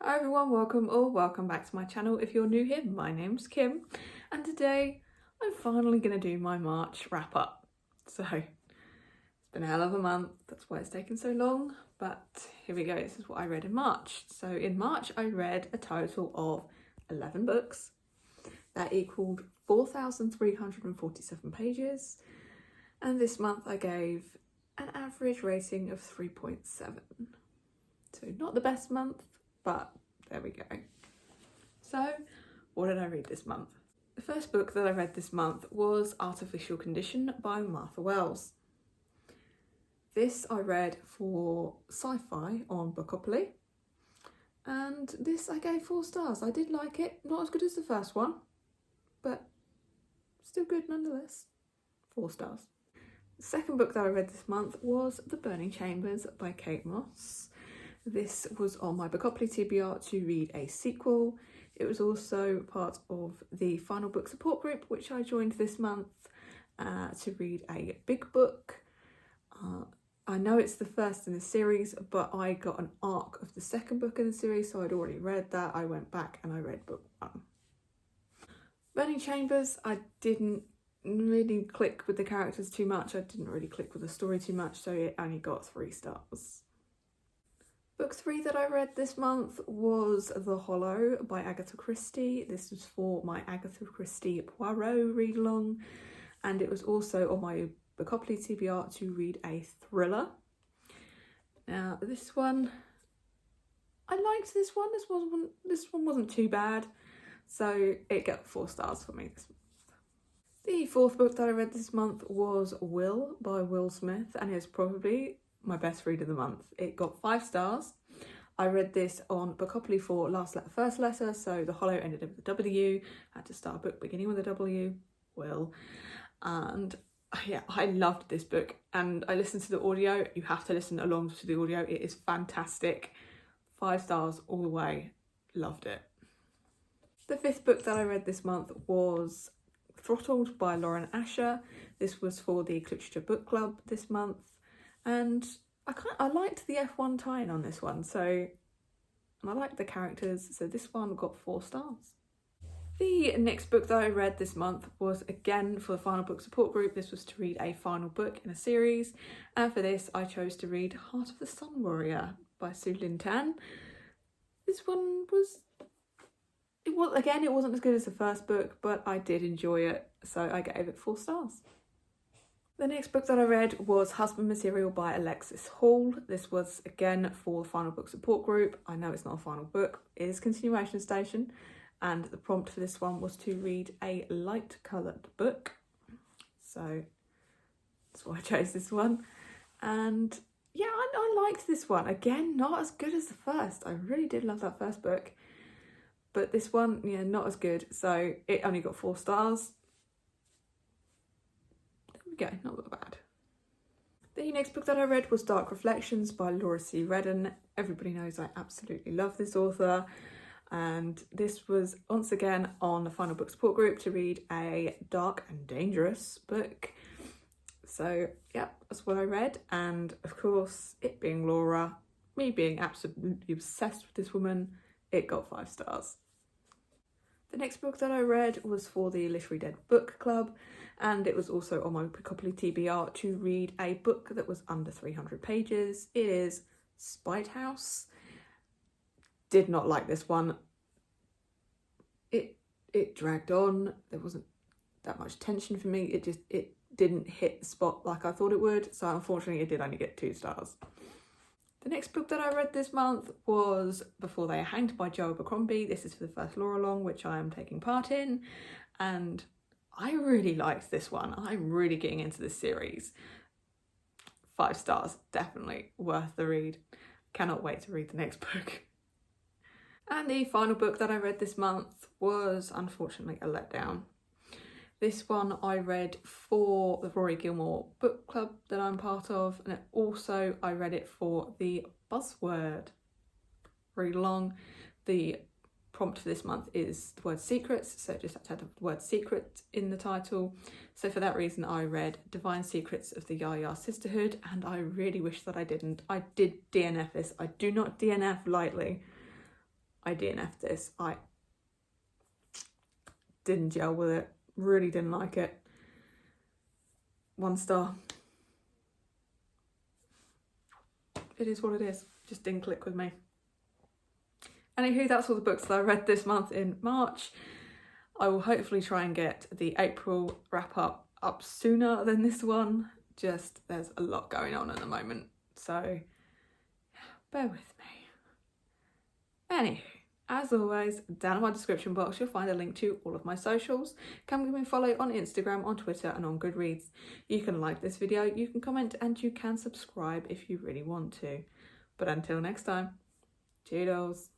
Hi everyone, welcome back to my channel. If you're new here, my name's Kim and today I'm finally going to do my March wrap up. So it's been a hell of a month, that's why it's taken so long, but here we go. This is what I read in March. So in March I read a total of 11 books. That equaled 4,347 pages, and this month I gave an average rating of 3.7. So not the best month, but there we go. So what did I read this month? The first book that I read this month was Artificial Condition by Martha Wells. This I read for sci-fi on Bookopoly, and this I gave 4 stars. I did like it, not as good as the first one, but still good nonetheless. 4 stars. The second book that I read this month was The Burning Chambers by Kate Moss. This was on my Bookopoly TBR to read a sequel. It was also part of the Final Book Support Group, which I joined this month to read a big book. I know it's the first in the series, but I got an arc of the second book in the series, so I'd already read that. I went back and I read book 1. Burning Chambers, I didn't really click with the characters too much. I didn't really click with the story too much, so it only got 3 stars. Book 3 that I read this month was The Hollow by Agatha Christie. This was for my Agatha Christie Poirot read-along, and it was also on my Bookopoly TBR to read a thriller. Now this one, I liked this one. This one wasn't too bad, so it got 4 stars for me this month. The fourth book that I read this month was Will by Will Smith, and it's probably my best read of the month. It got 5 stars. I read this on Bookopoly for Last Letter, First Letter, so The Hollow ended with a W. I had to start a book beginning with a W, Will. And yeah, I loved this book, and I listened to the audio. You have to listen along to the audio. It is fantastic. 5 stars all the way. Loved it. The fifth book that I read this month was Throttled by Lauren Asher. This was for the Literature Book Club this month. And I liked the F1 tie-in on this one, and I liked the characters, so this one got 4 stars. The next book that I read this month was again for the Final Book Support Group. This was to read a final book in a series, and for this I chose to read Heart of the Sun Warrior by Su Lin Tan. This one it wasn't as good as the first book, but I did enjoy it, so I gave it 4 stars. The next book that I read was Husband Material by Alexis Hall. This was again for the Final Book Support Group. I know it's not a final book, it is continuation station, and the prompt for this one was to read a light coloured book. So that's why I chose this one. And yeah, I liked this one. Again, not as good as the first. I really did love that first book. But this one, yeah, not as good. So it only got 4 stars. There we go, not that bad. The next book that I read was Dark Reflections by Laura C. Redden. Everybody knows I absolutely love this author. And this was once again on the Final Book Support Group to read a dark and dangerous book. So yeah, that's what I read. And of course, it being Laura, me being absolutely obsessed with this woman, it got 5 stars. The next book that I read was for the Literary Dead Book Club, and it was also on my Bookopoly TBR to read a book that was under 300 pages. It is Spite House. Did not like this one. It dragged on. There wasn't that much tension for me. It didn't hit the spot like I thought it would, so unfortunately it did only get 2 stars. The next book that I read this month was Before They Are Hanged by Joe Abercrombie. This is for the first Laura Long, which I am taking part in, and I really liked this one. I'm really getting into this series. 5 stars, definitely worth the read. Cannot wait to read the next book. And the final book that I read this month was unfortunately a letdown. This one I read for the Rory Gilmore book club that I'm part of, and also I read it for the Buzzword read along. The prompt for this month is the word secrets, so it just had to have the word secret in the title. So for that reason I read Divine Secrets of the Yaya Sisterhood, and I really wish that I didn't. I did DNF this. I do not DNF lightly. I DNF'd this. I didn't gel with it. Really didn't like it. 1 star. It is what it is. Just didn't click with me. Anywho, that's all the books that I read this month in March. I will hopefully try and get the April wrap up sooner than this one. Just there's a lot going on at the moment, so bear with me. Anywho, as always, down in my description box you'll find a link to all of my socials. Come give me a follow on Instagram, on Twitter and on Goodreads. You can like this video, you can comment and you can subscribe if you really want to. But until next time, toodles.